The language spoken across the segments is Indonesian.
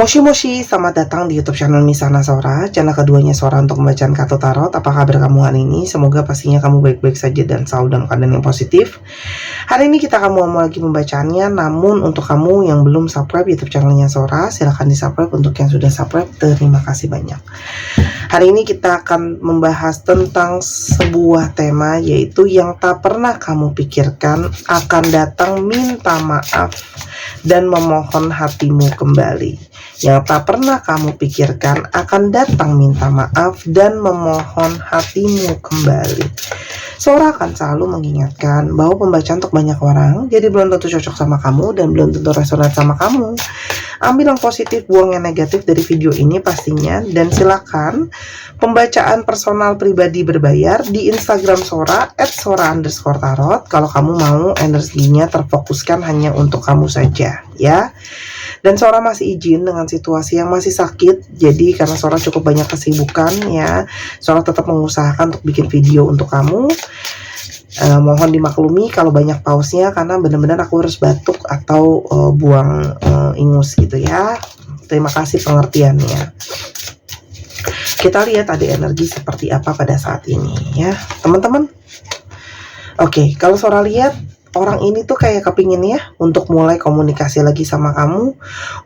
Moshi Moshi, selamat datang di YouTube channel Misana Sora, channel keduanya Sora untuk pembacaan kartu tarot. Apa kabar kamu hari ini? Semoga pastinya kamu baik-baik saja dan selalu dalam keadaan yang positif. Hari ini kita akan mau lagi pembacaannya, namun untuk kamu yang belum subscribe YouTube channelnya Sora, silahkan di subscribe. Untuk yang sudah subscribe, terima kasih banyak. Hari ini kita akan membahas tentang sebuah tema, yaitu yang tak pernah kamu pikirkan akan datang minta maaf dan memohon hatimu kembali. Yang tak pernah kamu pikirkan akan datang minta maaf dan memohon hatimu kembali. Sora akan selalu mengingatkan bahwa pembacaan untuk banyak orang, jadi belum tentu cocok sama kamu dan belum tentu resonate sama kamu. Ambil yang positif, buang yang negatif dari video ini pastinya. Dan silakan pembacaan personal pribadi berbayar di Instagram Sora @sora_tarot kalau kamu mau energinya terfokuskan hanya untuk kamu saja, ya. Dan Sora masih izin dengan situasi yang masih sakit. Jadi karena Sora cukup banyak kesibukan, ya, Sora tetap mengusahakan untuk bikin video untuk kamu. Mohon dimaklumi kalau banyak pausnya, karena benar-benar aku harus batuk atau buang ingus gitu, ya. Terima kasih pengertiannya. Kita lihat ada energi seperti apa pada saat ini, ya teman-teman. Oke, kalau Sora lihat, orang ini tuh kayak kepingin ya untuk mulai komunikasi lagi sama kamu,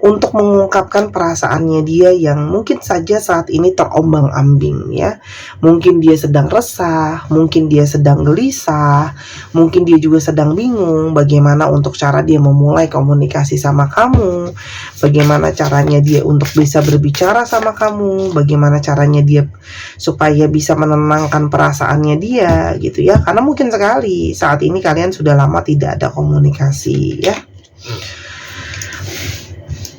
untuk mengungkapkan perasaannya dia yang mungkin saja saat ini terombang-ambing, ya. Mungkin dia sedang resah, mungkin dia sedang gelisah, mungkin dia juga sedang bingung bagaimana untuk cara dia memulai komunikasi sama kamu, bagaimana caranya dia untuk bisa berbicara sama kamu, bagaimana caranya dia supaya bisa menenangkan perasaannya dia gitu, ya. Karena mungkin sekali saat ini kalian sudah lama tidak ada komunikasi, ya.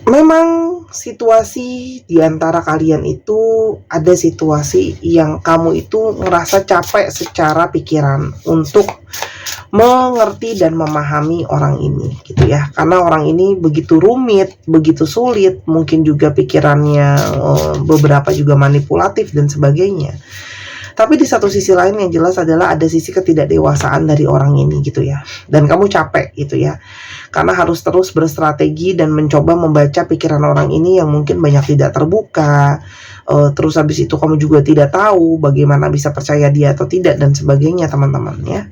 Memang situasi di antara kalian itu ada situasi yang kamu itu merasa capek secara pikiran untuk mengerti dan memahami orang ini gitu, ya. Karena orang ini begitu rumit, begitu sulit, mungkin juga pikirannya beberapa juga manipulatif dan sebagainya. Tapi di satu sisi lain yang jelas adalah ada sisi ketidakdewasaan dari orang ini gitu, ya. Dan kamu capek gitu, ya. Karena harus terus berstrategi dan mencoba membaca pikiran orang ini yang mungkin banyak tidak terbuka. Terus habis itu kamu juga tidak tahu bagaimana bisa percaya dia atau tidak dan sebagainya, teman-teman, ya.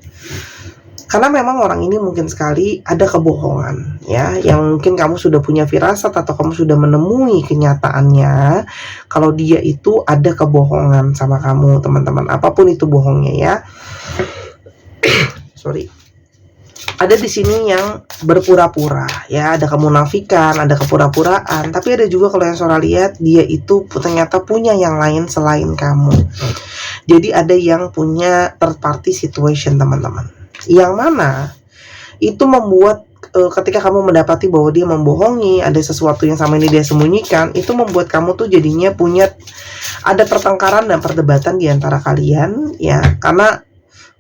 Karena memang orang ini mungkin sekali ada kebohongan, ya, yang mungkin kamu sudah punya firasat atau kamu sudah menemui kenyataannya kalau dia itu ada kebohongan sama kamu, teman-teman. Apapun itu bohongnya, ya. Sorry. Ada di sini yang berpura-pura, ya, ada kemunafikan, ada kepura-puraan, tapi ada juga kalau yang Sora lihat dia itu ternyata punya yang lain selain kamu. Jadi ada yang punya third party situation, teman-teman. Yang mana itu membuat ketika kamu mendapati bahwa dia membohongi, ada sesuatu yang sama ini dia sembunyikan, itu membuat kamu tuh jadinya punya ada pertengkaran dan perdebatan di antara kalian, ya, karena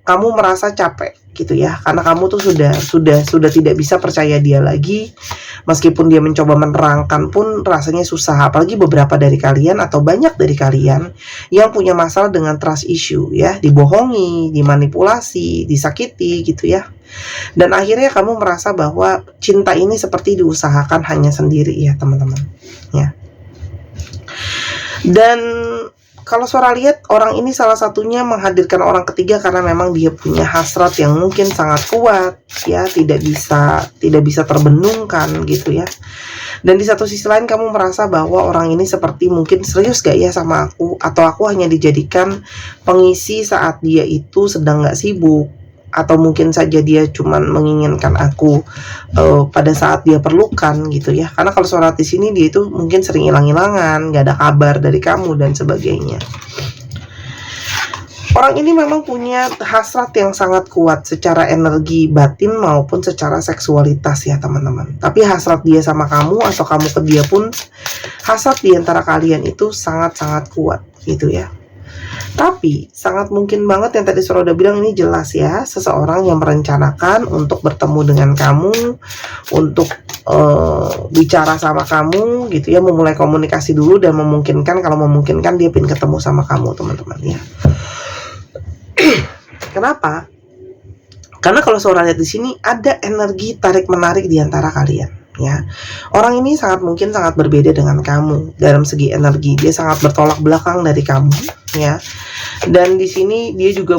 kamu merasa capek gitu, ya, karena kamu tuh sudah tidak bisa percaya dia lagi. Meskipun dia mencoba menerangkan pun rasanya susah, apalagi beberapa dari kalian atau banyak dari kalian yang punya masalah dengan trust issue, ya, dibohongi, dimanipulasi, disakiti gitu, ya. Dan akhirnya kamu merasa bahwa cinta ini seperti diusahakan hanya sendiri, ya, teman-teman, ya. Dan kalau Sora lihat, orang ini salah satunya menghadirkan orang ketiga karena memang dia punya hasrat yang mungkin sangat kuat, ya, tidak bisa terbendungkan gitu, ya. Dan di satu sisi lain kamu merasa bahwa orang ini seperti mungkin serius gak ya sama aku, atau aku hanya dijadikan pengisi saat dia itu sedang gak sibuk, atau mungkin saja dia cuman menginginkan aku pada saat dia perlukan gitu, ya. Karena kalau Sora di sini dia itu mungkin sering hilang-hilangan, nggak ada kabar dari kamu dan sebagainya. Orang ini memang punya hasrat yang sangat kuat secara energi batin maupun secara seksualitas, ya, teman-teman. Tapi hasrat dia sama kamu atau kamu ke dia pun, hasrat di antara kalian itu sangat-sangat kuat gitu, ya. Tapi sangat mungkin banget yang tadi Sora udah bilang, ini jelas, ya, seseorang yang merencanakan untuk bertemu dengan kamu, untuk bicara sama kamu gitu, ya, memulai komunikasi dulu dan memungkinkan, kalau memungkinkan dia pengen ketemu sama kamu, teman-teman, ya. Kenapa? Karena kalau Sora lihat di sini ada energi tarik menarik di antara kalian, ya. Orang ini sangat berbeda dengan kamu dalam segi energi. Dia sangat bertolak belakang dari kamu, ya. Dan di sini dia juga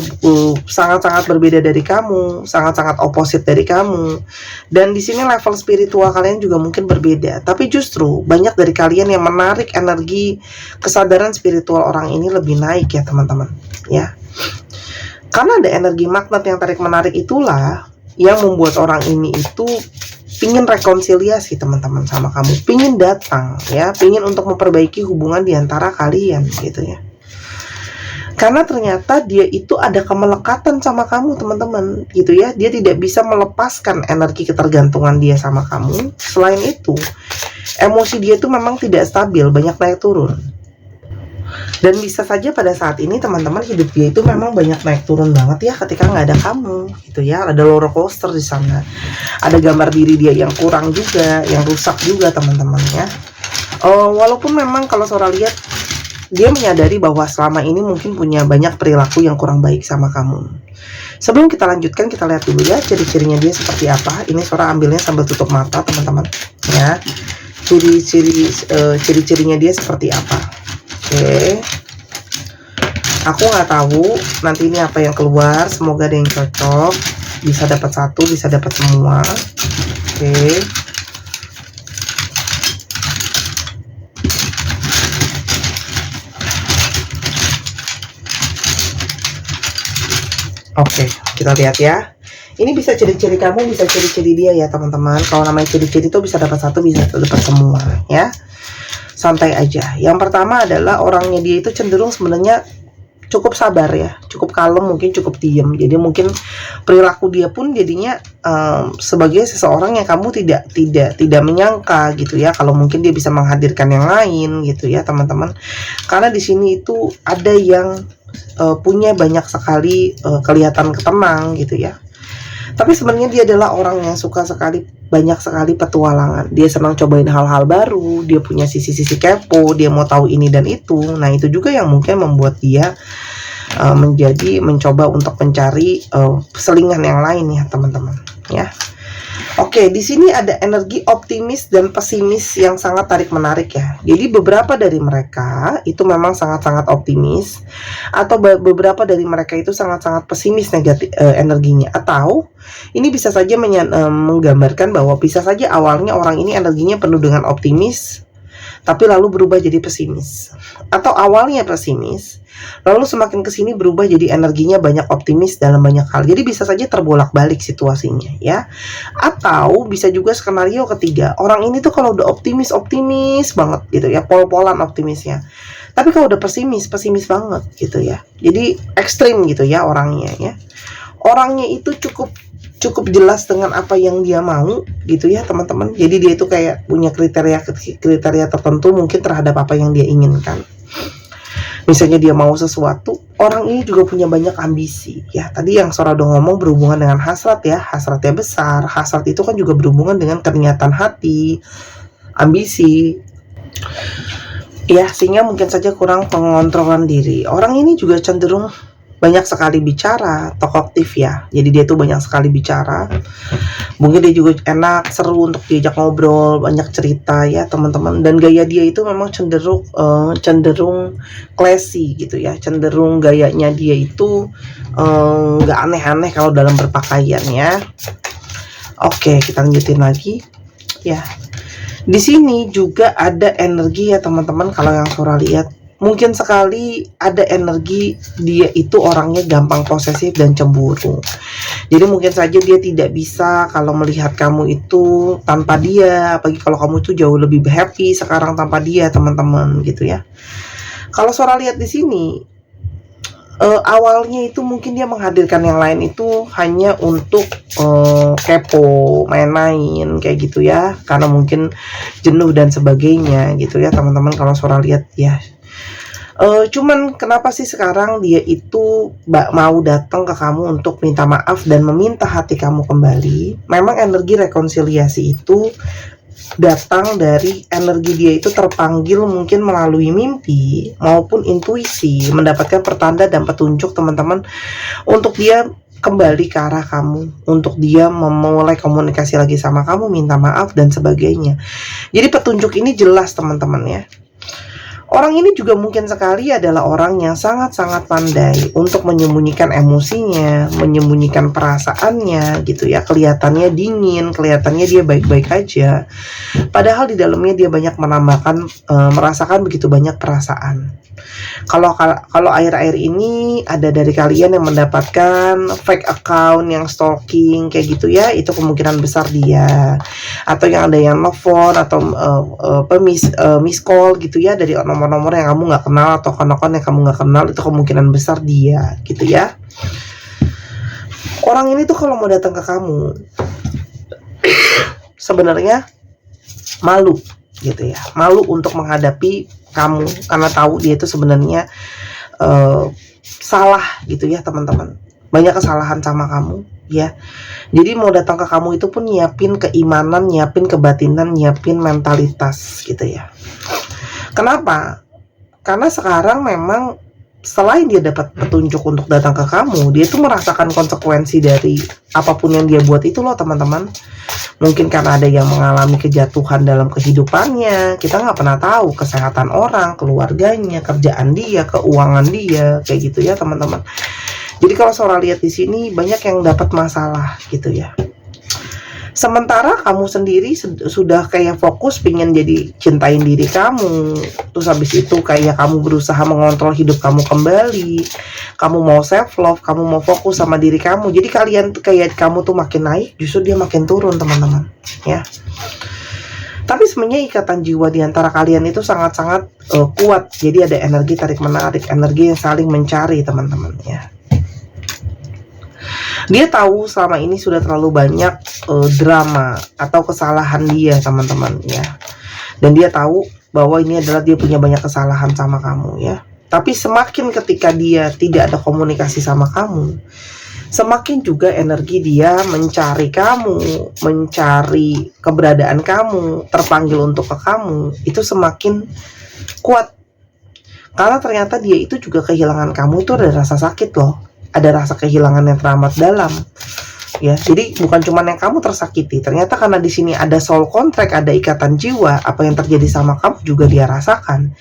sangat-sangat berbeda dari kamu, sangat-sangat opposite dari kamu. Dan di sini level spiritual kalian juga mungkin berbeda. Tapi justru banyak dari kalian yang menarik energi kesadaran spiritual orang ini lebih naik ya teman-teman, ya. Karena ada energi magnet yang tarik-menarik itulah yang membuat orang ini itu pingin rekonsiliasi teman-teman sama kamu, pingin datang ya, pingin untuk memperbaiki hubungan di antara kalian gitu ya. Karena ternyata dia itu ada kemelekatan sama kamu teman-teman gitu ya. Dia tidak bisa melepaskan energi ketergantungan dia sama kamu. Selain itu, emosi dia itu memang tidak stabil, banyak naik turun. Dan bisa saja pada saat ini teman-teman hidup dia itu memang banyak naik turun banget ya ketika nggak ada kamu gitu ya. Ada roller coaster di sana. Ada gambar diri dia yang kurang juga, yang rusak juga teman-teman ya. Walaupun memang kalau Sora lihat dia menyadari bahwa selama ini mungkin punya banyak perilaku yang kurang baik sama kamu. Sebelum kita lanjutkan, kita lihat dulu ya ciri-cirinya dia seperti apa. Ini Sora ambilnya sambil tutup mata teman-teman ya. Ciri-cirinya dia seperti apa. Oke. Aku nggak tahu nanti ini apa yang keluar. Semoga ada yang cocok. Bisa dapat satu, bisa dapat semua. Oke. Oke, kita lihat ya. Ini bisa ciri-ciri kamu, bisa ciri-ciri dia ya teman-teman. Kalau namanya ciri-ciri itu bisa dapat satu, bisa dapat semua ya. Santai aja. Yang pertama adalah orangnya dia itu cenderung sebenarnya cukup sabar ya, cukup kalem, mungkin cukup diem. Jadi mungkin perilaku dia pun jadinya sebagai seseorang yang kamu tidak menyangka gitu ya. Kalau mungkin dia bisa menghadirkan yang lain gitu ya teman-teman. Karena di sini itu ada yang punya banyak sekali kelihatan tenang gitu ya. Tapi sebenarnya dia adalah orang yang suka sekali, banyak sekali petualangan. Dia senang cobain hal-hal baru, dia punya sisi-sisi kepo, dia mau tahu ini dan itu. Nah itu juga yang mungkin membuat dia mencoba untuk mencari selingan yang lain ya teman-teman ya. Oke, di sini ada energi optimis dan pesimis yang sangat tarik-menarik ya. Jadi beberapa dari mereka itu memang sangat-sangat optimis, atau beberapa dari mereka itu sangat-sangat pesimis negatif energinya. Atau ini bisa saja menggambarkan bahwa bisa saja awalnya orang ini energinya penuh dengan optimis, tapi lalu berubah jadi pesimis. Atau awalnya pesimis, lalu semakin kesini berubah jadi energinya banyak optimis dalam banyak hal. Jadi bisa saja terbolak-balik situasinya ya. Atau bisa juga skenario ketiga, orang ini tuh kalau udah optimis banget gitu ya, pol-polan optimisnya. Tapi kalau udah pesimis banget gitu ya. Jadi ekstrim gitu ya orangnya ya. Orangnya itu cukup jelas dengan apa yang dia mau gitu ya teman-teman. Jadi dia itu kayak punya kriteria tertentu mungkin terhadap apa yang dia inginkan. Misalnya dia mau sesuatu, orang ini juga punya banyak ambisi ya. Tadi yang Sora udah ngomong berhubungan dengan hasrat ya, hasratnya besar. Hasrat itu kan juga berhubungan dengan keniatan hati, ambisi ya, sehingga mungkin saja kurang pengontrolan diri. Orang ini juga cenderung banyak sekali bicara, talkative ya. Jadi dia tuh banyak sekali bicara. Mungkin dia juga enak, seru untuk diajak ngobrol, banyak cerita ya teman-teman. Dan gaya dia itu memang cenderung classy gitu ya. Cenderung gayanya dia itu nggak aneh-aneh kalau dalam berpakaian ya. Oke, kita lanjutin lagi ya. Di sini juga ada energi ya teman-teman. Kalau yang Sora lihat, mungkin sekali ada energi dia itu orangnya gampang posesif dan cemburu. Jadi mungkin saja dia tidak bisa kalau melihat kamu itu tanpa dia, apalagi kalau kamu itu jauh lebih happy sekarang tanpa dia teman-teman gitu ya. Kalau Sora lihat di sini, awalnya itu mungkin dia menghadirkan yang lain itu hanya untuk kepo, main-main kayak gitu ya, karena mungkin jenuh dan sebagainya gitu ya teman-teman. Kalau Sora lihat ya, cuman kenapa sih sekarang dia itu mau datang ke kamu untuk minta maaf dan meminta hati kamu kembali? Memang energi rekonsiliasi itu datang dari energi dia itu terpanggil mungkin melalui mimpi maupun intuisi, mendapatkan pertanda dan petunjuk teman-teman untuk dia kembali ke arah kamu, untuk dia memulai komunikasi lagi sama kamu, minta maaf dan sebagainya. Jadi petunjuk ini jelas teman-teman ya. Orang ini juga mungkin sekali adalah orang yang sangat-sangat pandai untuk menyembunyikan emosinya, menyembunyikan perasaannya gitu ya. Kelihatannya dingin, kelihatannya dia baik-baik aja. Padahal di dalamnya dia banyak merasakan begitu banyak perasaan. Kalau akhir-akhir ini ada dari kalian yang mendapatkan fake account yang stalking kayak gitu ya, itu kemungkinan besar dia. Atau yang ada yang nelfon atau miss call gitu ya dari nomor-nomor yang kamu nggak kenal atau akun-akun yang kamu nggak kenal, itu kemungkinan besar dia gitu ya. Orang ini tuh kalau mau datang ke kamu sebenarnya malu gitu ya, malu untuk menghadapi kamu karena tahu dia itu sebenarnya salah gitu ya teman-teman, banyak kesalahan sama kamu ya. Jadi mau datang ke kamu itu pun nyiapin keimanan, nyiapin kebatinan, nyiapin mentalitas gitu ya. Kenapa? Karena sekarang memang selain dia dapat petunjuk untuk datang ke kamu, dia tuh merasakan konsekuensi dari apapun yang dia buat itu loh teman-teman. Mungkin karena ada yang mengalami kejatuhan dalam kehidupannya, kita nggak pernah tahu kesehatan orang, keluarganya, kerjaan dia, keuangan dia, kayak gitu ya teman-teman. Jadi kalau Sora lihat di sini banyak yang dapat masalah gitu ya. Sementara kamu sendiri sudah kayak fokus pengen jadi cintain diri kamu, terus habis itu kayak kamu berusaha mengontrol hidup kamu kembali, kamu mau self love, kamu mau fokus sama diri kamu. Jadi kalian tuh kayak kamu tuh makin naik, justru dia makin turun teman-teman ya. Tapi sebenarnya ikatan jiwa di antara kalian itu sangat-sangat kuat. Jadi ada energi tarik menarik, energi yang saling mencari teman-teman ya. Dia tahu selama ini sudah terlalu banyak drama atau kesalahan dia teman-teman ya. Dan dia tahu bahwa ini adalah dia punya banyak kesalahan sama kamu ya. Tapi semakin ketika dia tidak ada komunikasi sama kamu, semakin juga energi dia mencari kamu, mencari keberadaan kamu, terpanggil untuk ke kamu, itu semakin kuat. Karena ternyata dia itu juga kehilangan kamu itu ada rasa sakit loh. Ada rasa kehilangan yang teramat dalam ya. Jadi bukan cuma yang kamu tersakiti, ternyata karena di sini ada soul contract, ada ikatan jiwa, apa yang terjadi sama kamu juga dia rasakan.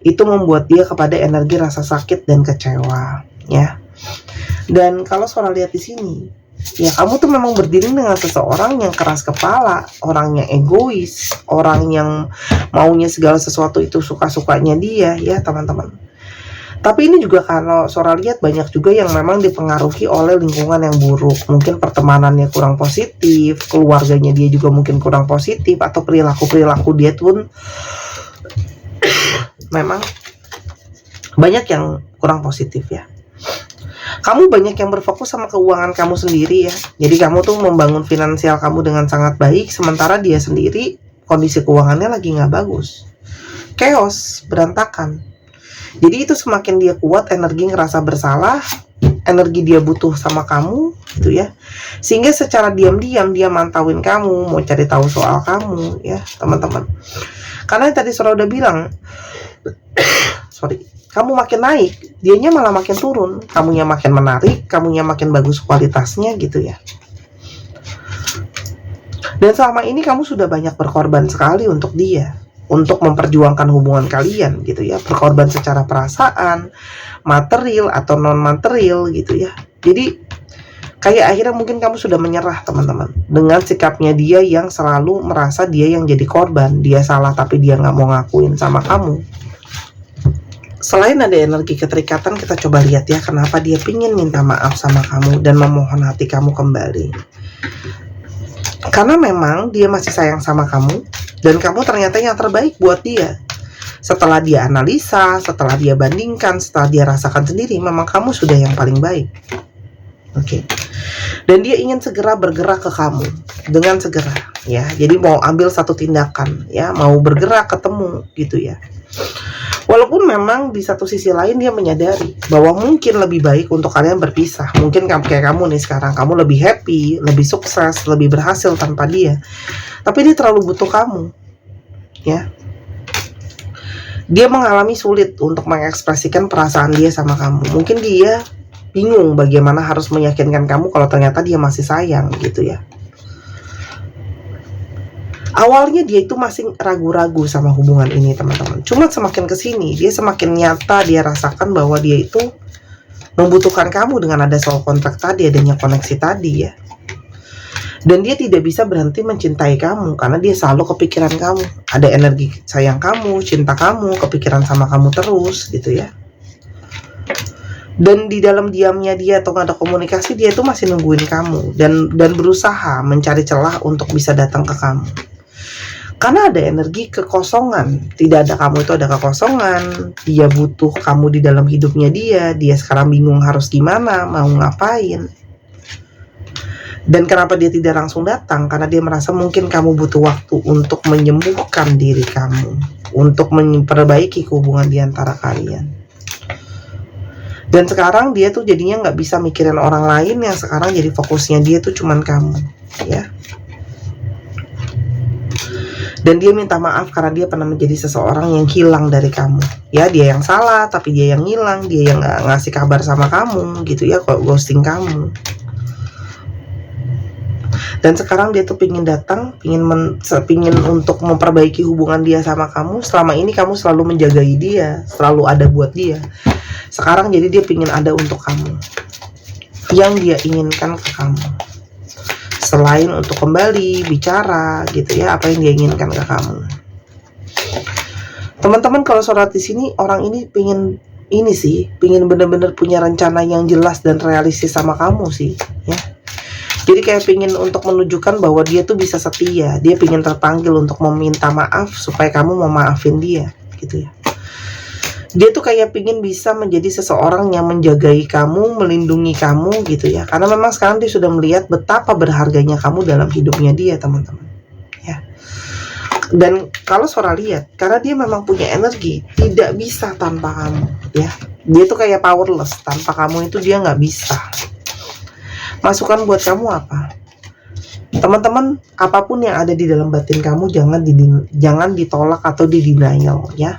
Itu membuat dia kepada energi rasa sakit dan kecewa ya. Dan kalau Sora lihat di sini ya, kamu tuh memang berdiri dengan seseorang yang keras kepala, orang yang egois, orang yang maunya segala sesuatu itu suka-sukanya dia ya teman-teman. Tapi ini juga kalau Sora lihat banyak juga yang memang dipengaruhi oleh lingkungan yang buruk. Mungkin pertemanannya kurang positif, keluarganya dia juga mungkin kurang positif, atau perilaku-perilaku dia pun memang banyak yang kurang positif ya. Kamu banyak yang berfokus sama keuangan kamu sendiri ya. Jadi kamu tuh membangun finansial kamu dengan sangat baik, sementara dia sendiri kondisi keuangannya lagi nggak bagus. Chaos, berantakan. Jadi itu semakin dia kuat energi ngerasa bersalah, energi dia butuh sama kamu gitu ya. Sehingga secara diam-diam dia mantauin kamu, mau cari tahu soal kamu ya teman-teman. Karena tadi Sora udah bilang, kamu makin naik, dianya malah makin turun. Kamunya makin menarik, kamunya makin bagus kualitasnya gitu ya. Dan selama ini kamu sudah banyak berkorban sekali untuk dia, untuk memperjuangkan hubungan kalian gitu ya, berkorban secara perasaan, material atau non material gitu ya. Jadi kayak akhirnya mungkin kamu sudah menyerah teman-teman dengan sikapnya dia yang selalu merasa dia yang jadi korban, dia salah tapi dia nggak mau ngakuin sama kamu. Selain ada energi keterikatan, kita coba lihat ya kenapa dia pingin minta maaf sama kamu dan memohon hati kamu kembali. Karena memang dia masih sayang sama kamu, dan kamu ternyata yang terbaik buat dia. Setelah dia analisa, setelah dia bandingkan, setelah dia rasakan sendiri, memang kamu sudah yang paling baik. Oke. Dan dia ingin segera bergerak ke kamu dengan segera ya. Jadi mau ambil satu tindakan ya, mau bergerak ketemu gitu ya. Walaupun memang di satu sisi lain dia menyadari bahwa mungkin lebih baik untuk kalian berpisah. Mungkin kayak kamu nih sekarang, kamu lebih happy, lebih sukses, lebih berhasil tanpa dia. Tapi dia terlalu butuh kamu ya. Dia mengalami sulit untuk mengekspresikan perasaan dia sama kamu. Mungkin dia bingung bagaimana harus meyakinkan kamu kalau ternyata dia masih sayang gitu ya. Awalnya dia itu masih ragu-ragu sama hubungan ini teman-teman. Cuma semakin kesini dia semakin nyata, dia rasakan bahwa dia itu membutuhkan kamu dengan ada soul contract tadi, adanya koneksi tadi ya. Dan dia tidak bisa berhenti mencintai kamu karena dia selalu kepikiran kamu. Ada energi sayang kamu, cinta kamu, kepikiran sama kamu terus gitu ya. Dan di dalam diamnya dia atau nggak ada komunikasi, dia itu masih nungguin kamu dan berusaha mencari celah untuk bisa datang ke kamu. Karena ada energi kekosongan, tidak ada kamu itu ada kekosongan. Dia butuh kamu di dalam hidupnya dia sekarang bingung harus gimana, mau ngapain. Dan kenapa dia tidak langsung datang? Karena dia merasa mungkin kamu butuh waktu untuk menyembuhkan diri kamu, untuk memperbaiki hubungan di antara kalian. Dan sekarang dia tuh jadinya nggak bisa mikirin orang lain, yang sekarang jadi fokusnya dia tuh cuman kamu, ya. Dan dia minta maaf karena dia pernah menjadi seseorang yang hilang dari kamu. Ya, dia yang salah, tapi dia yang hilang, dia yang nggak ngasih kabar sama kamu, gitu ya, kok ghosting kamu. Dan sekarang dia tuh pingin datang, pingin untuk memperbaiki hubungan dia sama kamu. Selama ini kamu selalu menjagai dia, selalu ada buat dia. Sekarang jadi dia pingin ada untuk kamu, yang dia inginkan ke kamu. Selain untuk kembali bicara gitu ya, apa yang dia inginkan ke kamu. Teman-teman, kalau sholat di sini orang ini pingin benar-benar punya rencana yang jelas dan realistis sama kamu sih ya. Jadi kayak pingin untuk menunjukkan bahwa dia tuh bisa setia. Dia pingin terpanggil untuk meminta maaf supaya kamu mau maafin dia gitu ya. Dia tuh kayak pingin bisa menjadi seseorang yang menjagai kamu, melindungi kamu gitu ya. Karena memang sekarang dia sudah melihat betapa berharganya kamu dalam hidupnya dia, teman-teman. Ya. Dan kalau Sora lihat, karena dia memang punya energi, tidak bisa tanpa kamu ya. Dia tuh kayak powerless, tanpa kamu itu dia nggak bisa. Masukan buat kamu apa? Teman-teman, apapun yang ada di dalam batin kamu jangan ditolak atau denial ya.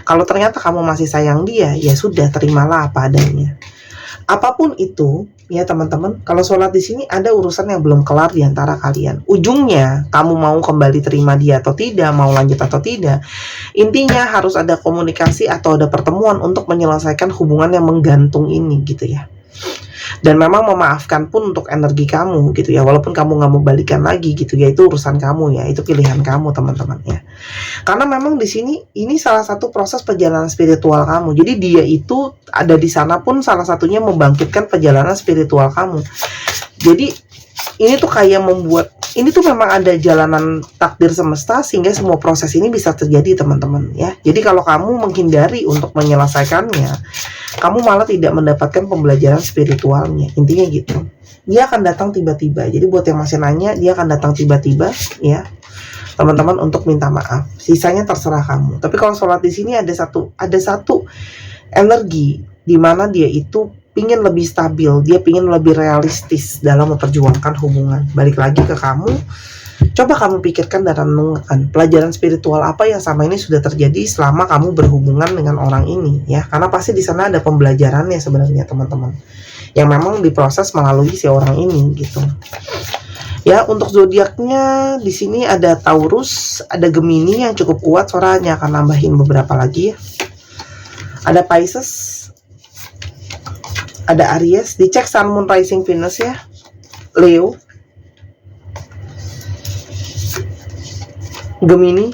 Kalau ternyata kamu masih sayang dia, ya sudah, terimalah apa adanya. Apapun itu, ya teman-teman, kalau sholat di sini ada urusan yang belum kelar di antara kalian. Ujungnya, kamu mau kembali terima dia atau tidak, mau lanjut atau tidak. Intinya harus ada komunikasi atau ada pertemuan untuk menyelesaikan hubungan yang menggantung ini gitu ya. Dan memang memaafkan pun untuk energi kamu gitu ya, walaupun kamu nggak mau balikan lagi gitu ya, itu urusan kamu ya, itu pilihan kamu teman-teman ya. Karena memang di sini ini salah satu proses perjalanan spiritual kamu. Jadi dia itu ada di sana pun salah satunya membangkitkan perjalanan spiritual kamu. Jadi ini tuh kayak membuat, ini tuh memang ada jalanan takdir semesta sehingga semua proses ini bisa terjadi teman-teman ya. Jadi kalau kamu menghindari untuk menyelesaikannya, kamu malah tidak mendapatkan pembelajaran spiritualnya. Intinya gitu. Dia akan datang tiba-tiba. Jadi buat yang masih nanya, dia akan datang tiba-tiba ya, teman-teman, untuk minta maaf. Sisanya terserah kamu. Tapi kalau sholat di sini ada satu energi di mana dia itu pingin lebih stabil, dia pingin lebih realistis dalam memperjuangkan hubungan. Balik lagi ke kamu, coba kamu pikirkan dan renungkan pelajaran spiritual apa yang sama ini sudah terjadi selama kamu berhubungan dengan orang ini ya. Karena pasti di sana ada pembelajarannya sebenarnya teman-teman, yang memang diproses melalui si orang ini gitu. Ya, untuk zodiaknya di sini ada Taurus, ada Gemini yang cukup kuat, suaranya akan nambahin beberapa lagi ya. Ada Pisces, ada Aries, dicek Sun, Moon, Rising, Venus ya. Leo, Gemini,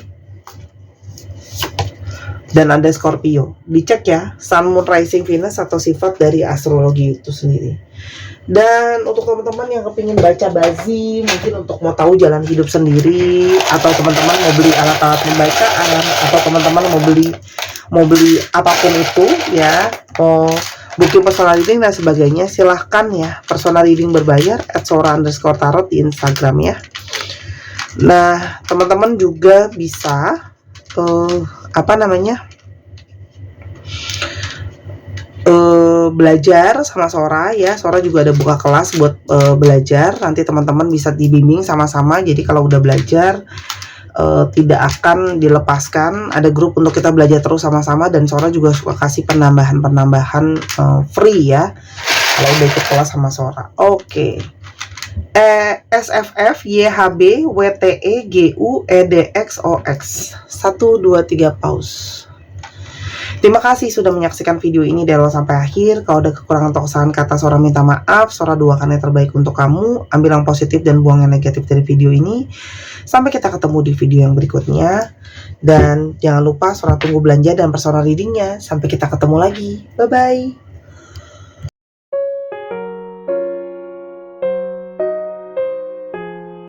dan ada Scorpio. Dicek ya, Sun, Moon, Rising, Venus atau sifat dari astrologi itu sendiri. Dan untuk teman-teman yang kepingin baca bazi, mungkin untuk mau tahu jalan hidup sendiri, atau teman-teman mau beli alat-alat pembacaan, atau teman-teman mau beli apapun itu ya, booking personal reading dan sebagainya, silahkan ya, personal reading berbayar @sora_tarot di Instagram ya. Nah, teman-teman juga bisa belajar sama Sora ya. Sora juga ada buka kelas buat belajar. Nanti teman-teman bisa dibimbing sama-sama. Jadi kalau udah belajar tidak akan dilepaskan. Ada grup untuk kita belajar terus sama-sama, dan Sora juga suka kasih penambahan free ya. Kalau udah ikut kelas sama Sora. Oke. SFF YHB WTE GU EDXOX 1 2 3 pause. Terima kasih sudah menyaksikan video ini dari awal sampai akhir. Kalau ada kekurangan atau kesalahan kata, Sora minta maaf. Sora doakan yang terbaik untuk kamu. Ambil yang positif dan buang yang negatif dari video ini. Sampai kita ketemu di video yang berikutnya. Dan jangan lupa Sora tunggu belanja dan persona readingnya. Sampai kita ketemu lagi. Bye-bye.